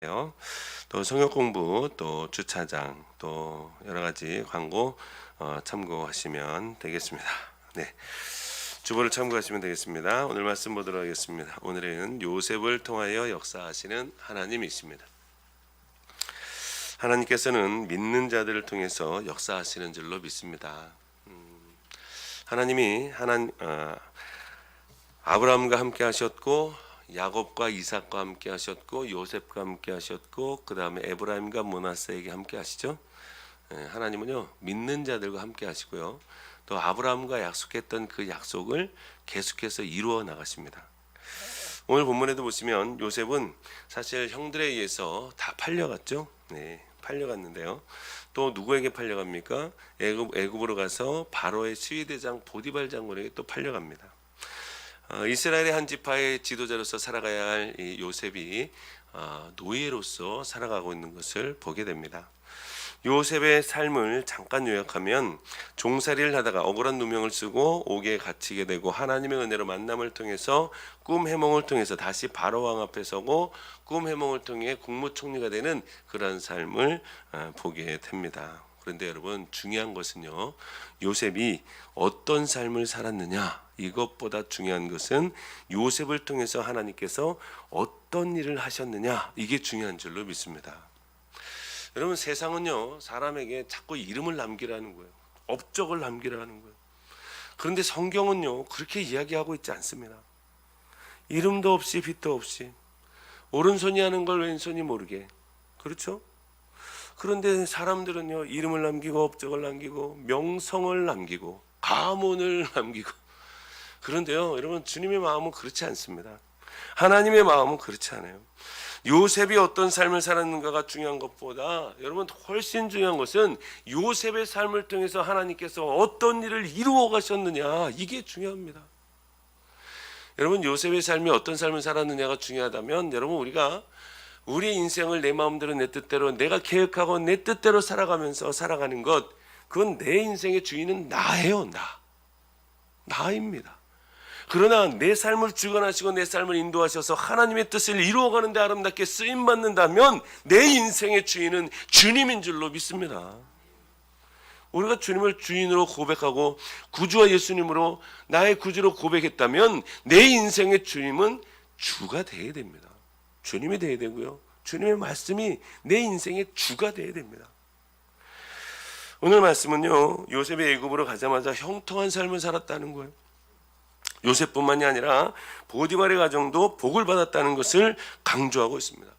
또 성역 공부, 또 주차장, 또 여러 가지 광고 참고하시면 되겠습니다. 네, 주보를 참고하시면 되겠습니다. 오늘 말씀 보도록 하겠습니다. 오늘은 요셉을 통하여 역사하시는 하나님이십니다. 하나님께서는 믿는 자들을 통해서 역사하시는 줄로 믿습니다. 하나님이 아브라함과 함께 하셨고, 야곱과 이삭과 함께 하셨고, 요셉과 함께 하셨고, 그 다음에 에브라임과 므낫세에게 함께 하시죠. 하나님은요, 믿는 자들과 함께 하시고요, 또 아브라함과 약속했던 그 약속을 계속해서 이루어 나가십니다. 오늘 본문에도 보시면 요셉은 사실 형들에 의해서 다 팔려갔죠. 네, 팔려갔는데요. 또 누구에게 팔려갑니까? 애굽으로 가서 바로의 수위대장 보디발 장군에게 또 팔려갑니다. 이스라엘의 한 지파의 지도자로서 살아가야 할 이 요셉이 노예로서 살아가고 있는 것을 보게 됩니다. 요셉의 삶을 잠깐 요약하면 종살이를 하다가 억울한 누명을 쓰고 옥에 갇히게 되고, 하나님의 은혜로 만남을 통해서 꿈 해몽을 통해서 다시 바로 왕 앞에 서고 꿈 해몽을 통해 국무총리가 되는 그런 삶을 보게 됩니다. 그런데 여러분, 중요한 것은요, 요셉이 어떤 삶을 살았느냐, 이것보다 중요한 것은 요셉을 통해서 하나님께서 어떤 일을 하셨느냐, 이게 중요한 줄로 믿습니다. 여러분, 세상은요, 사람에게 자꾸 이름을 남기라는 거예요. 업적을 남기라는 거예요. 그런데 성경은요, 그렇게 이야기하고 있지 않습니다. 이름도 없이 빛도 없이 오른손이 하는 걸 왼손이 모르게, 그렇죠? 그런데 사람들은요, 이름을 남기고 업적을 남기고 명성을 남기고 가문을 남기고. 그런데요, 여러분, 주님의 마음은 그렇지 않습니다. 하나님의 마음은 그렇지 않아요. 요셉이 어떤 삶을 살았는가가 중요한 것보다, 여러분, 훨씬 중요한 것은 요셉의 삶을 통해서 하나님께서 어떤 일을 이루어 가셨느냐, 이게 중요합니다. 여러분, 요셉의 삶이 어떤 삶을 살았느냐가 중요하다면, 여러분, 우리가 우리 인생을 내 마음대로 내 뜻대로 내가 계획하고 내 뜻대로 살아가면서 살아가는 것, 그건 내 인생의 주인은 나예요. 나입니다. 그러나 내 삶을 주관하시고 내 삶을 인도하셔서 하나님의 뜻을 이루어가는 데 아름답게 쓰임받는다면 내 인생의 주인은 주님인 줄로 믿습니다. 우리가 주님을 주인으로 고백하고 구주와 예수님으로 나의 구주로 고백했다면 내 인생의 주님은 주가 되어야 됩니다. 주님이 되어야 되고요, 주님의 말씀이 내 인생의 주가 되어야 됩니다. 오늘 말씀은요, 요셉이 애굽으로 가자마자 형통한 삶을 살았다는 거예요. 요셉뿐만이 아니라 보디발의 가정도 복을 받았다는 것을 강조하고 있습니다.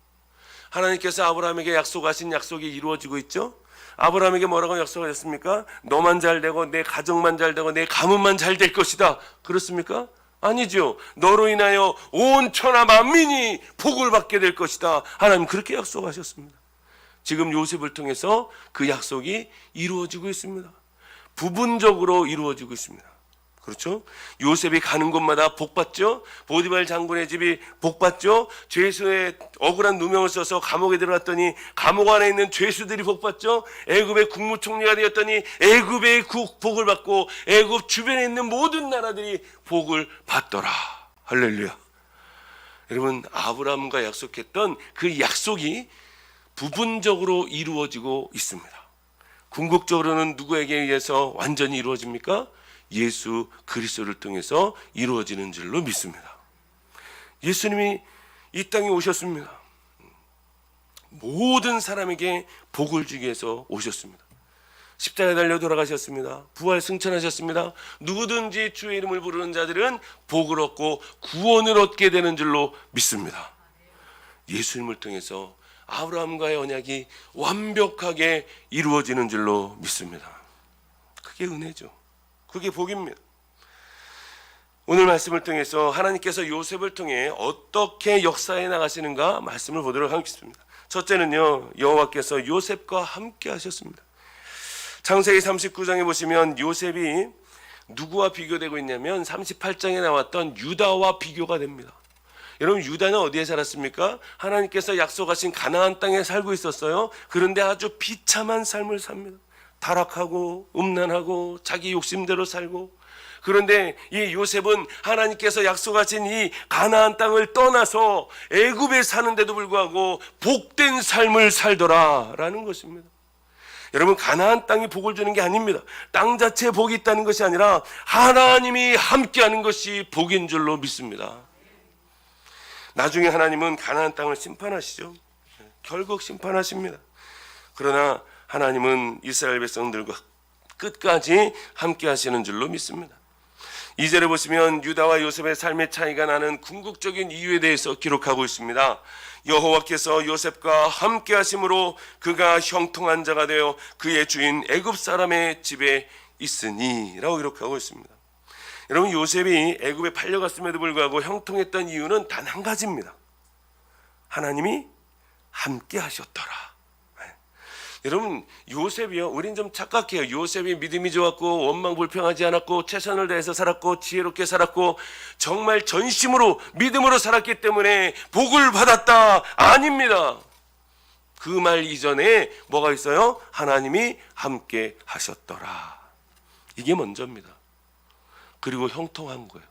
하나님께서 아브라함에게 약속하신 약속이 이루어지고 있죠. 아브라함에게 뭐라고 약속하셨습니까? 너만 잘 되고 내 가정만 잘 되고 내 가문만 잘 될 것이다. 그렇습니까? 아니죠. 너로 인하여 온 천하 만민이 복을 받게 될 것이다. 하나님 그렇게 약속하셨습니다. 지금 요셉을 통해서 그 약속이 이루어지고 있습니다. 부분적으로 이루어지고 있습니다. 그렇죠? 요셉이 가는 곳마다 복받죠. 보디발 장군의 집이 복받죠. 죄수의 억울한 누명을 써서 감옥에 들어갔더니 감옥 안에 있는 죄수들이 복받죠. 애굽의 국무총리가 되었더니 애굽의 복을 받고 애굽 주변에 있는 모든 나라들이 복을 받더라. 할렐루야. 여러분, 아브라함과 약속했던 그 약속이 부분적으로 이루어지고 있습니다. 궁극적으로는 누구에게 의해서 완전히 이루어집니까? 예수 그리스도를 통해서 이루어지는 줄로 믿습니다. 예수님이 이 땅에 오셨습니다. 모든 사람에게 복을 주기 위해서 오셨습니다. 십자가에 달려 돌아가셨습니다. 부활 승천하셨습니다. 누구든지 주의 이름을 부르는 자들은 복을 얻고 구원을 얻게 되는 줄로 믿습니다. 예수님을 통해서 아브라함과의 언약이 완벽하게 이루어지는 줄로 믿습니다. 그게 은혜죠. 그게 복입니다. 오늘 말씀을 통해서 하나님께서 요셉을 통해 어떻게 역사해 나가시는가 말씀을 보도록 하겠습니다. 첫째는요, 여호와께서 요셉과 함께 하셨습니다. 창세기 39장에 보시면 요셉이 누구와 비교되고 있냐면 38장에 나왔던 유다와 비교가 됩니다. 여러분, 유다는 어디에 살았습니까? 하나님께서 약속하신 가나안 땅에 살고 있었어요. 그런데 아주 비참한 삶을 삽니다. 타락하고 음란하고 자기 욕심대로 살고 그런데 이 요셉은 하나님께서 약속하신 이 가나안 땅을 떠나서 애굽에 사는데도 불구하고 복된 삶을 살더라라는 것입니다. 여러분, 가나안 땅이 복을 주는 게 아닙니다. 땅 자체에 복이 있다는 것이 아니라 하나님이 함께하는 것이 복인 줄로 믿습니다. 나중에 하나님은 가나안 땅을 심판하시죠. 결국 심판하십니다. 그러나 하나님은 이스라엘 백성들과 끝까지 함께 하시는 줄로 믿습니다. 2절에 보시면 유다와 요셉의 삶의 차이가 나는 궁극적인 이유에 대해서 기록하고 있습니다. 여호와께서 요셉과 함께 하심으로 그가 형통한 자가 되어 그의 주인 애굽 사람의 집에 있으니 라고 기록하고 있습니다. 여러분, 요셉이 애굽에 팔려갔음에도 불구하고 형통했던 이유는 단 한 가지입니다. 하나님이 함께 하셨더라. 여러분, 요셉이요, 우린 좀 착각해요. 요셉이 믿음이 좋았고 원망 불평하지 않았고 최선을 다해서 살았고 지혜롭게 살았고 정말 전심으로 믿음으로 살았기 때문에 복을 받았다. 아닙니다. 그 말 이전에 뭐가 있어요? 하나님이 함께 하셨더라. 이게 먼저입니다. 그리고 형통한 거예요.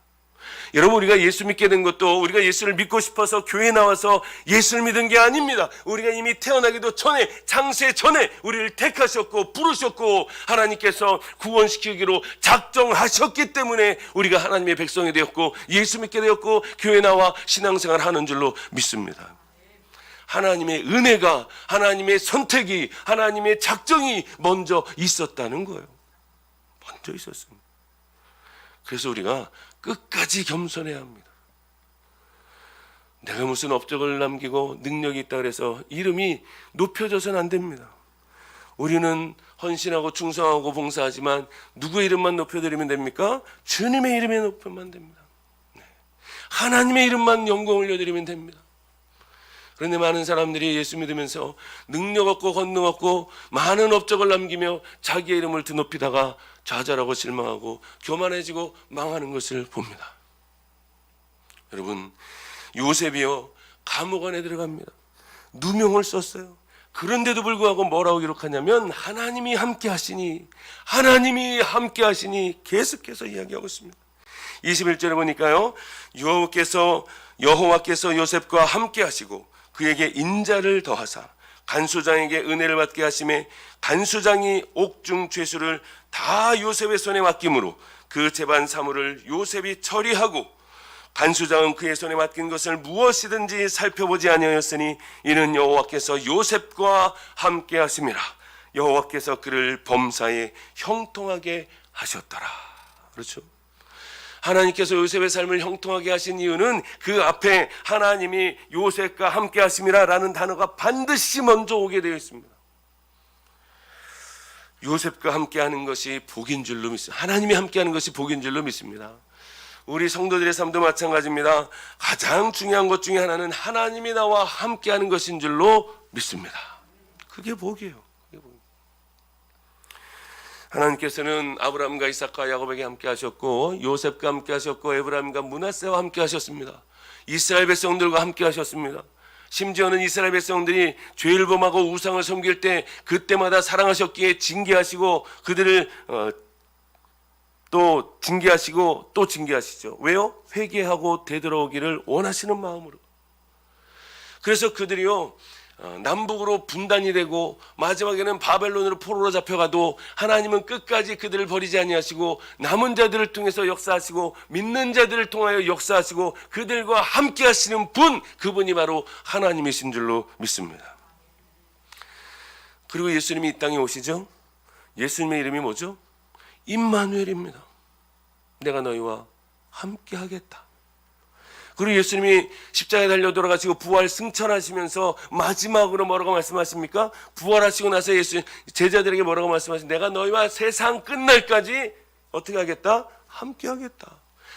여러분, 우리가 예수 믿게 된 것도 우리가 예수를 믿고 싶어서 교회에 나와서 예수를 믿은 게 아닙니다. 우리가 이미 태어나기도 전에, 창세 전에 우리를 택하셨고 부르셨고 하나님께서 구원시키기로 작정하셨기 때문에 우리가 하나님의 백성이 되었고 예수 믿게 되었고 교회에 나와 신앙생활 하는 줄로 믿습니다. 하나님의 은혜가, 하나님의 선택이, 하나님의 작정이 먼저 있었다는 거예요. 먼저 있었습니다. 그래서 우리가 끝까지 겸손해야 합니다. 내가 무슨 업적을 남기고 능력이 있다 그래서 이름이 높여져서는 안 됩니다. 우리는 헌신하고 충성하고 봉사하지만 누구의 이름만 높여드리면 됩니까? 주님의 이름에 높이면 됩니다. 하나님의 이름만 영광 올려드리면 됩니다. 그런데 많은 사람들이 예수 믿으면서 능력 없고 권능 없고 많은 업적을 남기며 자기의 이름을 드높이다가 좌절하고 실망하고 교만해지고 망하는 것을 봅니다. 여러분, 요셉이요, 감옥 안에 들어갑니다. 누명을 썼어요. 그런데도 불구하고 뭐라고 기록하냐면 하나님이 함께 하시니, 하나님이 함께 하시니 계속해서 이야기하고 있습니다. 21절에 보니까요, 여호와께서 요셉과 함께 하시고 그에게 인자를 더하사 간수장에게 은혜를 받게 하심에 간수장이 옥중 죄수를 다 요셉의 손에 맡김으로 그 재반 사물을 요셉이 처리하고 간수장은 그의 손에 맡긴 것을 무엇이든지 살펴보지 아니하였으니 이는 여호와께서 요셉과 함께 하심이라. 여호와께서 그를 범사에 형통하게 하셨더라. 그렇죠? 하나님께서 요셉의 삶을 형통하게 하신 이유는 그 앞에 하나님이 요셉과 함께 하심이라 라는 단어가 반드시 먼저 오게 되어 있습니다. 요셉과 함께 하는 것이 복인 줄로 믿습니다. 하나님이 함께 하는 것이 복인 줄로 믿습니다. 우리 성도들의 삶도 마찬가지입니다. 가장 중요한 것 중에 하나는 하나님이 나와 함께 하는 것인 줄로 믿습니다. 그게 복이에요. 하나님께서는 아브라함과 이삭과 야곱에게 함께 하셨고 요셉과 함께 하셨고 에브라임과 므낫세와 함께 하셨습니다. 이스라엘 백성들과 함께 하셨습니다. 심지어는 이스라엘 백성들이 죄를 범하고 우상을 섬길 때 그때마다 사랑하셨기에 징계하시고 그들을 또 징계하시고 또 징계하시죠. 왜요? 회개하고 되돌아오기를 원하시는 마음으로. 그래서 그들이요, 남북으로 분단이 되고 마지막에는 바벨론으로 포로로 잡혀가도 하나님은 끝까지 그들을 버리지 아니하시고 남은 자들을 통해서 역사하시고 믿는 자들을 통하여 역사하시고 그들과 함께 하시는 분, 그분이 바로 하나님이신 줄로 믿습니다. 그리고 예수님이 이 땅에 오시죠. 예수님의 이름이 뭐죠? 임마누엘입니다. 내가 너희와 함께 하겠다. 그리고 예수님이 십자가에 달려 돌아가시고 부활 승천하시면서 마지막으로 뭐라고 말씀하십니까? 부활하시고 나서 예수 제자들에게 뭐라고 말씀하십니까? 내가 너희와 세상 끝날까지 어떻게 하겠다? 함께 하겠다.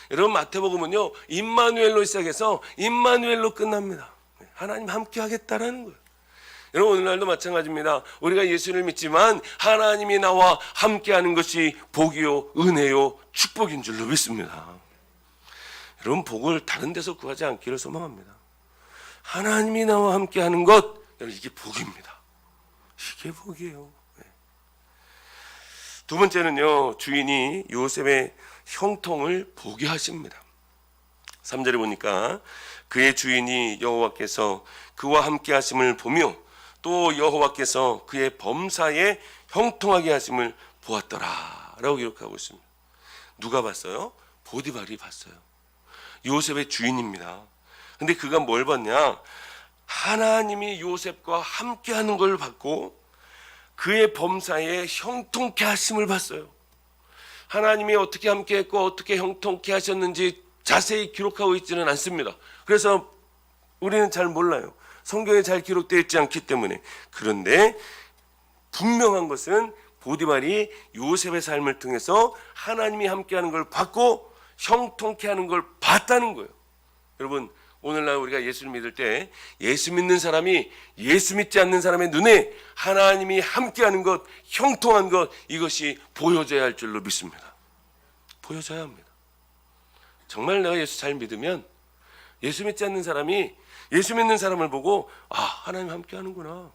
여러분, 마태복음은요, 임마누엘로 시작해서 임마누엘로 끝납니다. 하나님 함께 하겠다라는 거예요. 여러분, 오늘날도 마찬가지입니다. 우리가 예수를 믿지만 하나님이 나와 함께하는 것이 복이요, 은혜요, 축복인 줄로 믿습니다. 여러분, 복을 다른 데서 구하지 않기를 소망합니다. 하나님이 나와 함께하는 것, 여러분, 이게 복입니다. 이게 복이에요. 두 번째는요, 주인이 요셉의 형통을 보게 하십니다. 3절에 보니까 그의 주인이 여호와께서 그와 함께 하심을 보며 또 여호와께서 그의 범사에 형통하게 하심을 보았더라 라고 기록하고 있습니다. 누가 봤어요? 보디발이 봤어요. 요셉의 주인입니다. 근데 그가 뭘 봤냐? 하나님이 요셉과 함께 하는 걸 봤고 그의 범사에 형통케 하심을 봤어요. 하나님이 어떻게 함께 했고 어떻게 형통케 하셨는지 자세히 기록하고 있지는 않습니다. 그래서 우리는 잘 몰라요. 성경에 잘 기록되어 있지 않기 때문에. 그런데 분명한 것은 보디발이 요셉의 삶을 통해서 하나님이 함께하는 걸 봤고 형통케 하는 걸 봤다는 거예요. 여러분, 오늘날 우리가 예수를 믿을 때 예수 믿는 사람이 예수 믿지 않는 사람의 눈에 하나님이 함께하는 것, 형통한 것, 이것이 보여져야 할 줄로 믿습니다. 보여져야 합니다. 정말 내가 예수 잘 믿으면 예수 믿지 않는 사람이 예수 믿는 사람을 보고 하나님 함께하는구나.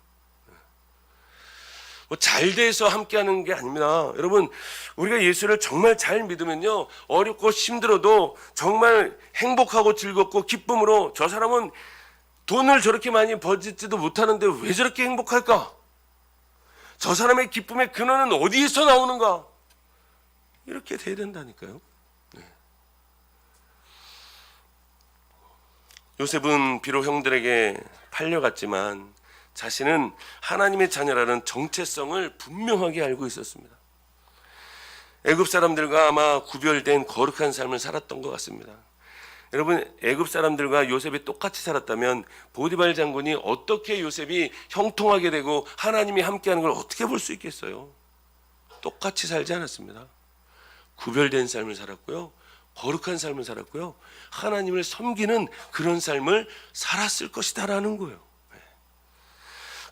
잘 돼서 함께하는 게 아닙니다. 여러분, 우리가 예수를 정말 잘 믿으면요, 어렵고 힘들어도 정말 행복하고 즐겁고 기쁨으로, 저 사람은 돈을 저렇게 많이 벌지도 못하는데 왜 저렇게 행복할까? 저 사람의 기쁨의 근원은 어디에서 나오는가? 이렇게 돼야 된다니까요. 요셉은 비록 형들에게 팔려갔지만 자신은 하나님의 자녀라는 정체성을 분명하게 알고 있었습니다. 애굽 사람들과 아마 구별된 거룩한 삶을 살았던 것 같습니다. 여러분, 애굽 사람들과 요셉이 똑같이 살았다면 보디발 장군이 어떻게 요셉이 형통하게 되고 하나님이 함께하는 걸 어떻게 볼 수 있겠어요? 똑같이 살지 않았습니다. 구별된 삶을 살았고요, 거룩한 삶을 살았고요, 하나님을 섬기는 그런 삶을 살았을 것이다라는 거예요.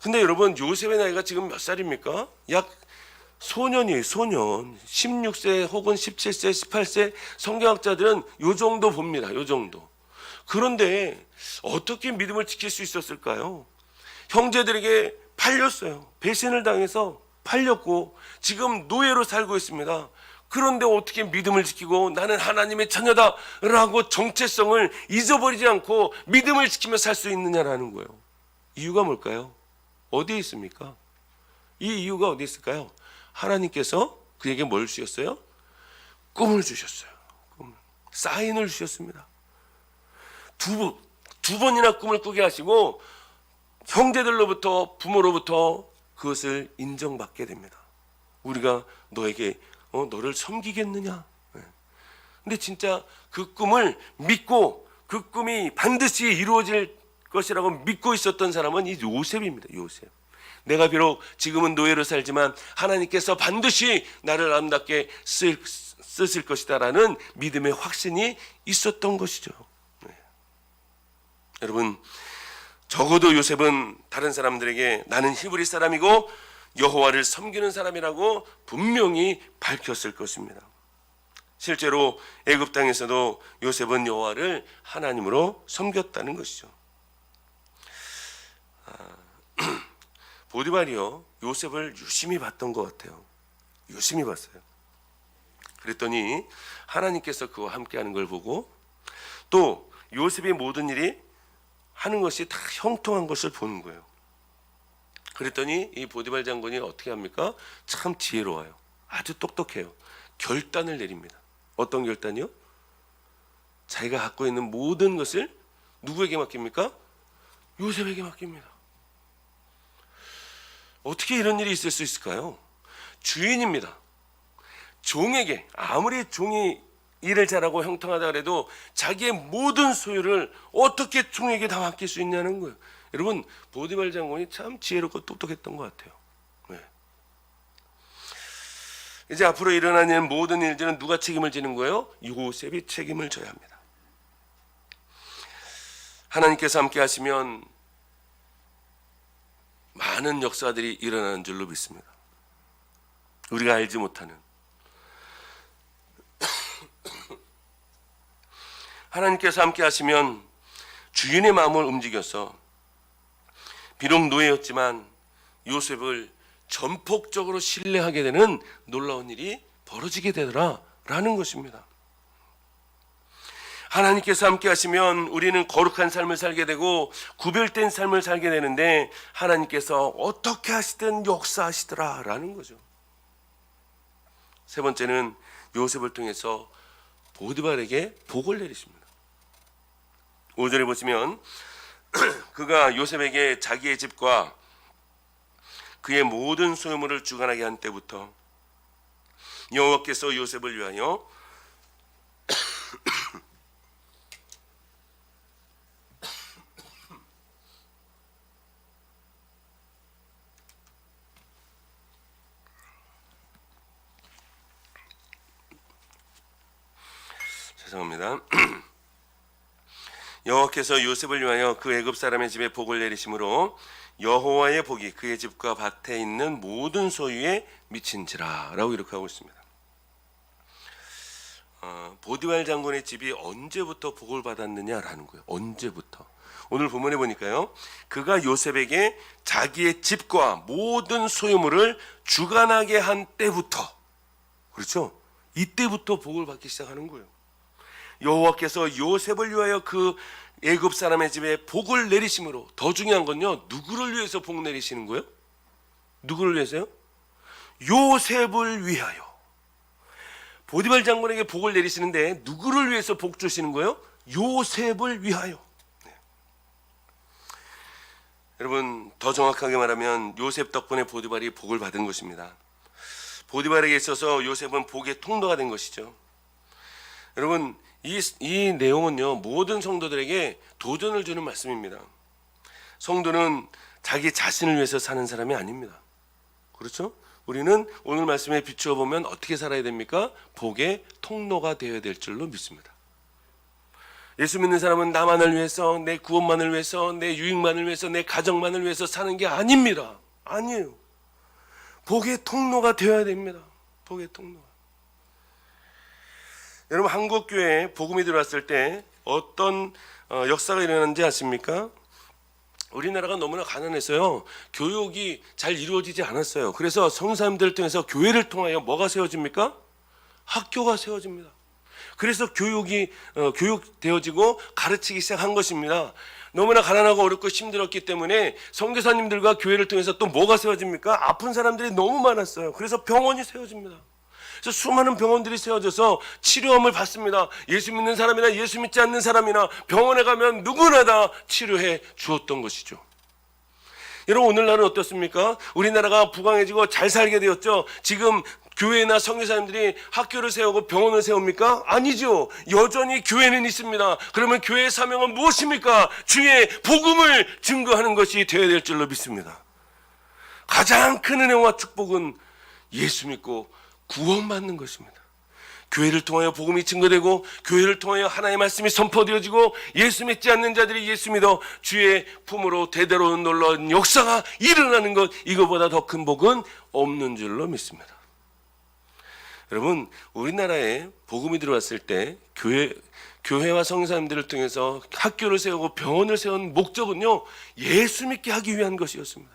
근데 여러분, 요셉의 나이가 지금 몇 살입니까? 약 소년이에요. 소년. 16세 혹은 17세, 18세. 성경학자들은 요 정도 봅니다. 요 정도. 그런데 어떻게 믿음을 지킬 수 있었을까요? 형제들에게 팔렸어요. 배신을 당해서 팔렸고 지금 노예로 살고 있습니다. 그런데 어떻게 믿음을 지키고 나는 하나님의 자녀다 라고 정체성을 잊어버리지 않고 믿음을 지키며 살 수 있느냐라는 거예요. 이유가 뭘까요? 어디에 있습니까? 이 이유가 어디 있을까요? 하나님께서 그에게 뭘 주셨어요? 꿈을 주셨어요. 사인을 주셨습니다. 두 번이나 꿈을 꾸게 하시고 형제들로부터, 부모로부터 그것을 인정받게 됩니다. 우리가 너에게 너를 섬기겠느냐? 근데 진짜 그 꿈을 믿고 그 꿈이 반드시 이루어질 것이라고 믿고 있었던 사람은 이 요셉입니다. 요셉. 내가 비록 지금은 노예로 살지만 하나님께서 반드시 나를 아름답게 쓰실 것이다라는 믿음의 확신이 있었던 것이죠. 여러분, 적어도 요셉은 다른 사람들에게 나는 히브리 사람이고 여호와를 섬기는 사람이라고 분명히 밝혔을 것입니다. 실제로 애굽 땅에서도 요셉은 여호와를 하나님으로 섬겼다는 것이죠. 보디발이요, 요셉을 유심히 봤던 것 같아요. 유심히 봤어요. 그랬더니 하나님께서 그와 함께하는 걸 보고 또 요셉의 모든 일이 하는 것이 다 형통한 것을 보는 거예요. 그랬더니 이 보디발 장군이 어떻게 합니까? 참 지혜로워요. 아주 똑똑해요. 결단을 내립니다. 어떤 결단이요? 자기가 갖고 있는 모든 것을 누구에게 맡깁니까? 요셉에게 맡깁니다. 어떻게 이런 일이 있을 수 있을까요? 주인입니다. 종에게, 아무리 종이 일을 잘하고 형통하다 그래도 자기의 모든 소유를 어떻게 종에게 다 맡길 수 있냐는 거예요. 여러분, 보디발 장군이 참 지혜롭고 똑똑했던 것 같아요. 네. 이제 앞으로 일어나는 모든 일들은 누가 책임을 지는 거예요? 요셉이 책임을 져야 합니다. 하나님께서 함께 하시면 많은 역사들이 일어나는 줄로 믿습니다. 우리가 알지 못하는 하나님께서 함께 하시면 주인의 마음을 움직여서 비록 노예였지만 요셉을 전폭적으로 신뢰하게 되는 놀라운 일이 벌어지게 되더라라는 것입니다. 하나님께서 함께 하시면 우리는 거룩한 삶을 살게 되고 구별된 삶을 살게 되는데, 하나님께서 어떻게 하시든 역사하시더라라는 거죠. 세 번째는 요셉을 통해서 보디발에게 복을 내리십니다. 5절에 보시면 그가 요셉에게 자기의 집과 그의 모든 소유물을 주관하게 한 때부터 여호와께서 요셉을 위하여 죄송합니다. 여호와께서 요셉을 위하여 그 애굽 사람의 집에 복을 내리심으로 여호와의 복이 그의 집과 밭에 있는 모든 소유에 미친지라 라고 이렇게 하고 있습니다. 보디발 장군의 집이 언제부터 복을 받았느냐라는 거예요. 언제부터? 오늘 본문에 보니까요, 그가 요셉에게 자기의 집과 모든 소유물을 주관하게 한 때부터, 그렇죠? 이때부터 복을 받기 시작하는 거예요. 여호와께서 요셉을 위하여 그 애굽 사람의 집에 복을 내리심으로, 더 중요한 건요, 누구를 위해서 복 내리시는 거예요? 누구를 위해서요? 요셉을 위하여. 보디발 장군에게 복을 내리시는데 누구를 위해서 복 주시는 거예요? 요셉을 위하여. 네. 여러분, 더 정확하게 말하면 요셉 덕분에 보디발이 복을 받은 것입니다. 보디발에게 있어서 요셉은 복의 통로가 된 것이죠. 여러분, 이 내용은요, 모든 성도들에게 도전을 주는 말씀입니다. 성도는 자기 자신을 위해서 사는 사람이 아닙니다. 그렇죠? 우리는 오늘 말씀에 비추어 보면 어떻게 살아야 됩니까? 복의 통로가 되어야 될 줄로 믿습니다. 예수 믿는 사람은 나만을 위해서, 내 구원만을 위해서, 내 유익만을 위해서, 내 가정만을 위해서 사는 게 아닙니다. 아니에요. 복의 통로가 되어야 됩니다. 복의 통로가. 여러분, 한국 교회에 복음이 들어왔을 때 어떤 역사가 일어났는지 아십니까? 우리나라가 너무나 가난해서요, 교육이 잘 이루어지지 않았어요. 그래서 성사님들을 통해서 교회를 통하여 뭐가 세워집니까? 학교가 세워집니다. 그래서 교육되어지고 가르치기 시작한 것입니다. 너무나 가난하고 어렵고 힘들었기 때문에 선교사님들과 교회를 통해서 또 뭐가 세워집니까? 아픈 사람들이 너무 많았어요. 그래서 병원이 세워집니다. 그래서 수많은 병원들이 세워져서 치료함을 받습니다. 예수 믿는 사람이나 예수 믿지 않는 사람이나 병원에 가면 누구나 다 치료해 주었던 것이죠. 여러분, 오늘날은 어떻습니까? 우리나라가 부강해지고 잘 살게 되었죠. 지금 교회나 선교사님들이 학교를 세우고 병원을 세웁니까? 아니죠. 여전히 교회는 있습니다. 그러면 교회의 사명은 무엇입니까? 주의 복음을 증거하는 것이 되어야 될 줄로 믿습니다. 가장 큰 은혜와 축복은 예수 믿고 구원받는 것입니다. 교회를 통하여 복음이 증거되고, 교회를 통하여 하나님의 말씀이 선포되어지고, 예수 믿지 않는 자들이 예수 믿어 주의 품으로 대대로 놀라운 역사가 일어나는 것, 이거보다 더 큰 복은 없는 줄로 믿습니다. 여러분, 우리나라에 복음이 들어왔을 때 교회와 성사님들을 통해서 학교를 세우고 병원을 세운 목적은요, 예수 믿게 하기 위한 것이었습니다.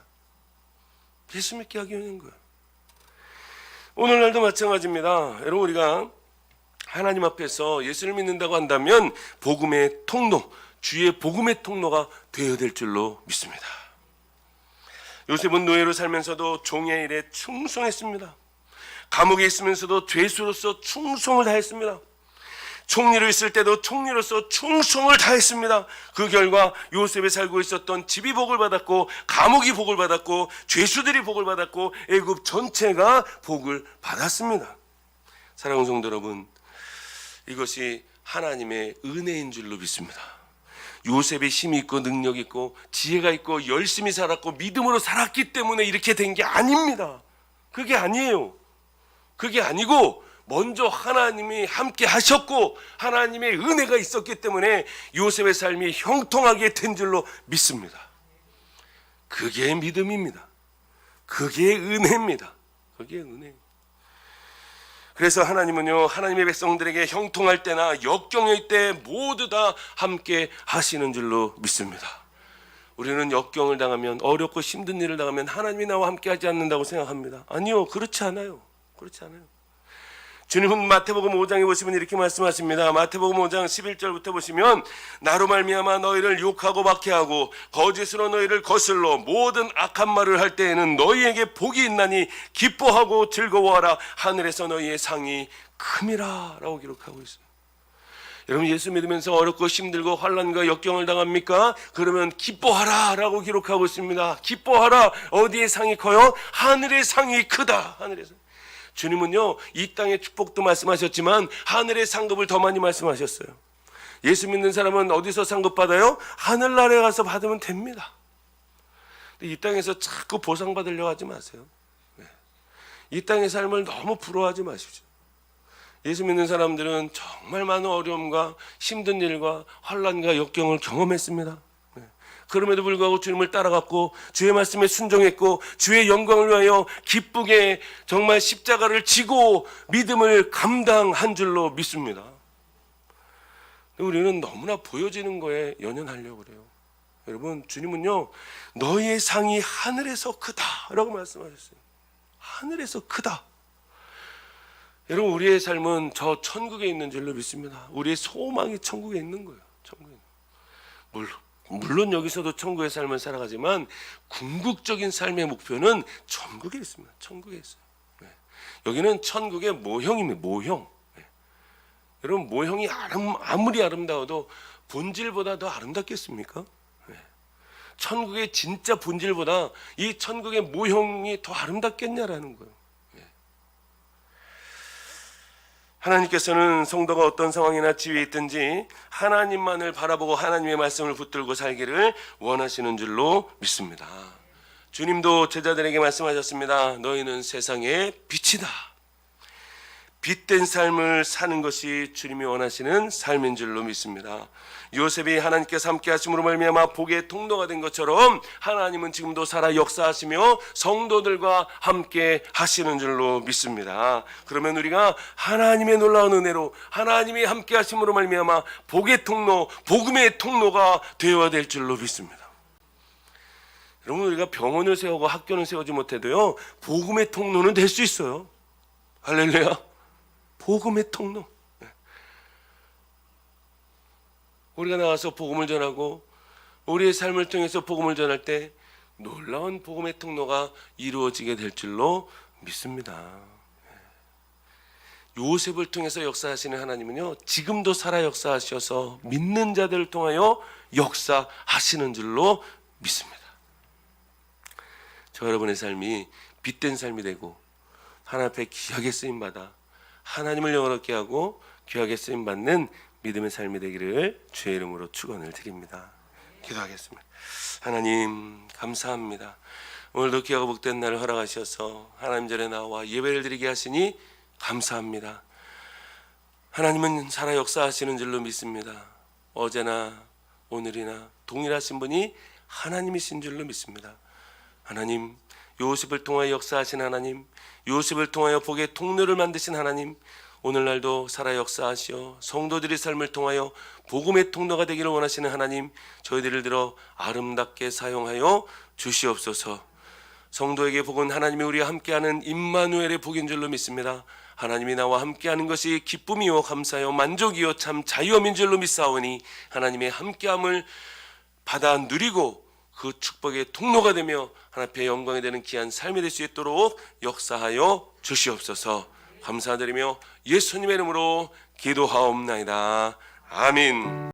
예수 믿게 하기 위한 거예요. 오늘날도 마찬가지입니다. 여러분, 우리가 하나님 앞에서 예수를 믿는다고 한다면 복음의 통로, 주의 복음의 통로가 되어야 될 줄로 믿습니다. 요셉은 노예로 살면서도 종의 일에 충성했습니다. 감옥에 있으면서도 죄수로서 충성을 다했습니다. 총리로 있을 때도 총리로서 충성을 다했습니다. 그 결과 요셉이 살고 있었던 집이 복을 받았고, 감옥이 복을 받았고, 죄수들이 복을 받았고, 애굽 전체가 복을 받았습니다. 사랑하는 성도 여러분, 이것이 하나님의 은혜인 줄로 믿습니다. 요셉이 힘이 있고 능력이 있고 지혜가 있고 열심히 살았고 믿음으로 살았기 때문에 이렇게 된 게 아닙니다. 그게 아니에요. 그게 아니고 먼저 하나님이 함께 하셨고 하나님의 은혜가 있었기 때문에 요셉의 삶이 형통하게 된 줄로 믿습니다. 그게 믿음입니다. 그게 은혜입니다. 그게 은혜. 그래서 하나님은요, 하나님의 백성들에게 형통할 때나 역경일 때 모두 다 함께 하시는 줄로 믿습니다. 우리는 역경을 당하면, 어렵고 힘든 일을 당하면 하나님이 나와 함께 하지 않는다고 생각합니다. 아니요, 그렇지 않아요. 그렇지 않아요. 주님은 마태복음 5장에 보시면 이렇게 말씀하십니다. 마태복음 5장 11절부터 보시면, 나로 말미암아 너희를 욕하고 박해하고 거짓으로 너희를 거슬러 모든 악한 말을 할 때에는 너희에게 복이 있나니 기뻐하고 즐거워하라. 하늘에서 너희의 상이 큼이라 라고 기록하고 있어요. 여러분, 예수 믿으면서 어렵고 힘들고 환난과 역경을 당합니까? 그러면 기뻐하라 라고 기록하고 있습니다. 기뻐하라. 어디의 상이 커요? 하늘의 상이 크다. 하늘의 상. 주님은요, 이 땅의 축복도 말씀하셨지만 하늘의 상급을 더 많이 말씀하셨어요. 예수 믿는 사람은 어디서 상급 받아요? 하늘나라에 가서 받으면 됩니다. 이 땅에서 자꾸 보상받으려고 하지 마세요. 이 땅의 삶을 너무 부러워하지 마십시오. 예수 믿는 사람들은 정말 많은 어려움과 힘든 일과 환난과 역경을 경험했습니다. 그럼에도 불구하고 주님을 따라갔고 주의 말씀에 순종했고 주의 영광을 위하여 기쁘게 정말 십자가를 지고 믿음을 감당한 줄로 믿습니다. 우리는 너무나 보여지는 거에 연연하려고 그래요. 여러분, 주님은요, 너희의 상이 하늘에서 크다라고 말씀하셨어요. 하늘에서 크다. 여러분, 우리의 삶은 저 천국에 있는 줄로 믿습니다. 우리의 소망이 천국에 있는 거예요. 천국에. 물론 여기서도 천국의 삶을 살아가지만 궁극적인 삶의 목표는 천국에 있습니다. 천국에 있어요. 여기는 천국의 모형입니다. 모형. 여러분, 모형이 아무리 아름다워도 본질보다 더 아름답겠습니까? 천국의 진짜 본질보다 이 천국의 모형이 더 아름답겠냐라는 거예요. 하나님께서는 성도가 어떤 상황이나 지위에 있든지 하나님만을 바라보고 하나님의 말씀을 붙들고 살기를 원하시는 줄로 믿습니다. 주님도 제자들에게 말씀하셨습니다. 너희는 세상의 빛이다. 빛된 삶을 사는 것이 주님이 원하시는 삶인 줄로 믿습니다. 요셉이 하나님께서 함께 하심으로 말미암아 복의 통로가 된 것처럼 하나님은 지금도 살아 역사하시며 성도들과 함께 하시는 줄로 믿습니다. 그러면 우리가 하나님의 놀라운 은혜로 하나님이 함께 하심으로 말미암아 복의 통로, 복음의 통로가 되어야 될 줄로 믿습니다. 여러분, 우리가 병원을 세우고 학교는 세우지 못해도요, 복음의 통로는 될 수 있어요. 할렐루야. 복음의 통로. 우리가 나와서 복음을 전하고 우리의 삶을 통해서 복음을 전할 때 놀라운 복음의 통로가 이루어지게 될 줄로 믿습니다. 요셉을 통해서 역사하시는 하나님은요, 지금도 살아 역사하셔서 믿는 자들을 통하여 역사하시는 줄로 믿습니다. 저 여러분의 삶이 빛된 삶이 되고 하나님 앞에 귀하게 쓰임받아 하나님을 영원하게 하고 귀하게 쓰임받는 믿음의 삶이 되기를 주의 이름으로 축원을 드립니다. 기도하겠습니다. 하나님, 감사합니다. 오늘도 귀하고 복된 날을 허락하셔서 하나님 전에 나와 예배를 드리게 하시니 감사합니다. 하나님은 살아 역사하시는 줄로 믿습니다. 어제나 오늘이나 동일하신 분이 하나님이신 줄로 믿습니다. 하나님, 요셉을 통하여 역사하신 하나님, 요셉을 통하여 복의 통로를 만드신 하나님, 오늘날도 살아 역사하시어 성도들의 삶을 통하여 복음의 통로가 되기를 원하시는 하나님, 저희들을 들어 아름답게 사용하여 주시옵소서. 성도에게 복은 하나님이 우리와 함께하는 임마누엘의 복인 줄로 믿습니다. 하나님이 나와 함께하는 것이 기쁨이요 감사요 만족이요 참 자유함인 줄로 믿사오니 하나님의 함께함을 받아 누리고 그 축복의 통로가 되며 하나님 앞에 영광이 되는 귀한 삶이 될 수 있도록 역사하여 주시옵소서. 감사드리며 예수님의 이름으로 기도하옵나이다. 아멘.